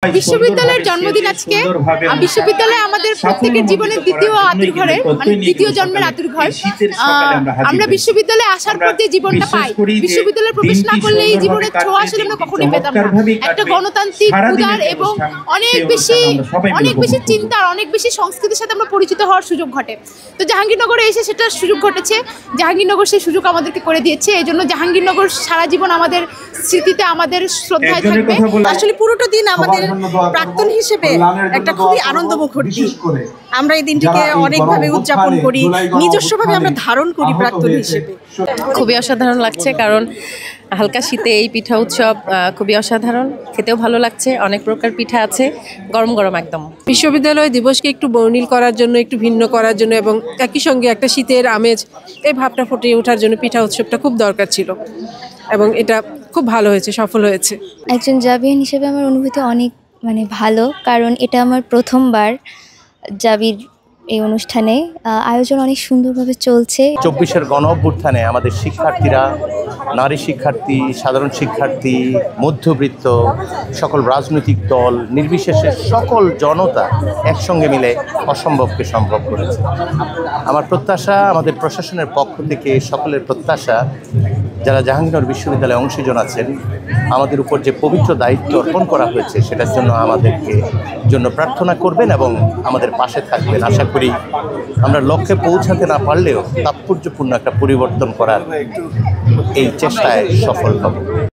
বিশ্ববিদ্যালয়ের জন্মদিন আজকে। বিশ্ববিদ্যালয় আমাদের প্রত্যেকের জীবনের দ্বিতীয় আতুর ঘরের, মানে দ্বিতীয় জন্মের আতুর ঘর। আমরা বিশ্ববিদ্যালয়ে আসার পর যে জীবনটা পাই, বিশ্ববিদ্যালয়ে প্রবেশ না করলে এই জীবনের ছোঁয়া আসলে আমরা কখনোই পেতাম না। একটা গণতান্ত্রিক উদার এবং অনেক বেশি চিন্তার, অনেক বেশি সংস্কৃতির সাথে আমরা পরিচিত হওয়ার সুযোগ ঘটে। তো জাহাঙ্গীরনগরে এসে সেটার সুযোগ ঘটেছে। জাহাঙ্গীরনগর সেই সুযোগ আমাদেরকে করে দিয়েছে। এই জন্য জাহাঙ্গীরনগর সারা জীবন আমাদের স্মৃতিতে, আমাদের শ্রদ্ধায় থাকবে। আসলে পুরোটা দিন আমাদের প্রাক্তন হিসেবে একটা খুবই আনন্দমুখর দিন। আমরা এই দিনটিকে অনেকভাবে উদযাপন করি, নিজস্বভাবে আমরা ধারণ করি প্রাক্তন হিসেবে। খুবই অসাধারণ লাগছে, কারণ হালকা শীতে এই পিঠা উৎসব খুবই অসাধারণ, খেতেও ভালো লাগছে। অনেক প্রকার পিঠা আছে, গরম গরম একদম। বিশ্ববিদ্যালয় দিবসকে একটু বর্ণিল করার জন্য, একটু ভিন্ন করার জন্য এবং একই সঙ্গে একটা শীতের আমেজ, এই ভাবটা ফুটিয়ে ওঠার জন্য পিঠা উৎসবটা খুব দরকার ছিল এবং এটা খুব ভালো হয়েছে, সফল হয়েছে। একজন জাবিয়ান হিসেবে আমার অনুভূতি অনেক ভালো, কারণ এটা আমার প্রথমবার জাবির এই অনুষ্ঠানে। আয়োজন অনেক সুন্দরভাবে চলছে। ২৪-এর গণ অভ্যুত্থানে আমাদের শিক্ষার্থীরা, নারী শিক্ষার্থী, সাধারণ শিক্ষার্থী, মধ্যবিত্ত, সকল রাজনৈতিক দল নির্বিশেষে সকল জনতা একসঙ্গে মিলে অসম্ভবকে সম্ভব করেছে। আমার প্রত্যাশা, আমাদের প্রশাসনের পক্ষ থেকে সকলের প্রত্যাশা, যারা জাহাঙ্গীরনগর বিশ্ববিদ্যালয়ে অংশীজন আছেন, আমাদের উপর যে পবিত্র দায়িত্ব অর্পণ করা হয়েছে সেটার জন্য আমাদেরকে জন্য প্রার্থনা করবেন এবং আমাদের পাশে থাকবেন। আশা করি আমরা লক্ষ্যে পৌঁছাতে না পারলেও তাৎপর্যপূর্ণ একটা পরিবর্তন করার এই চেষ্টায় সফল হব।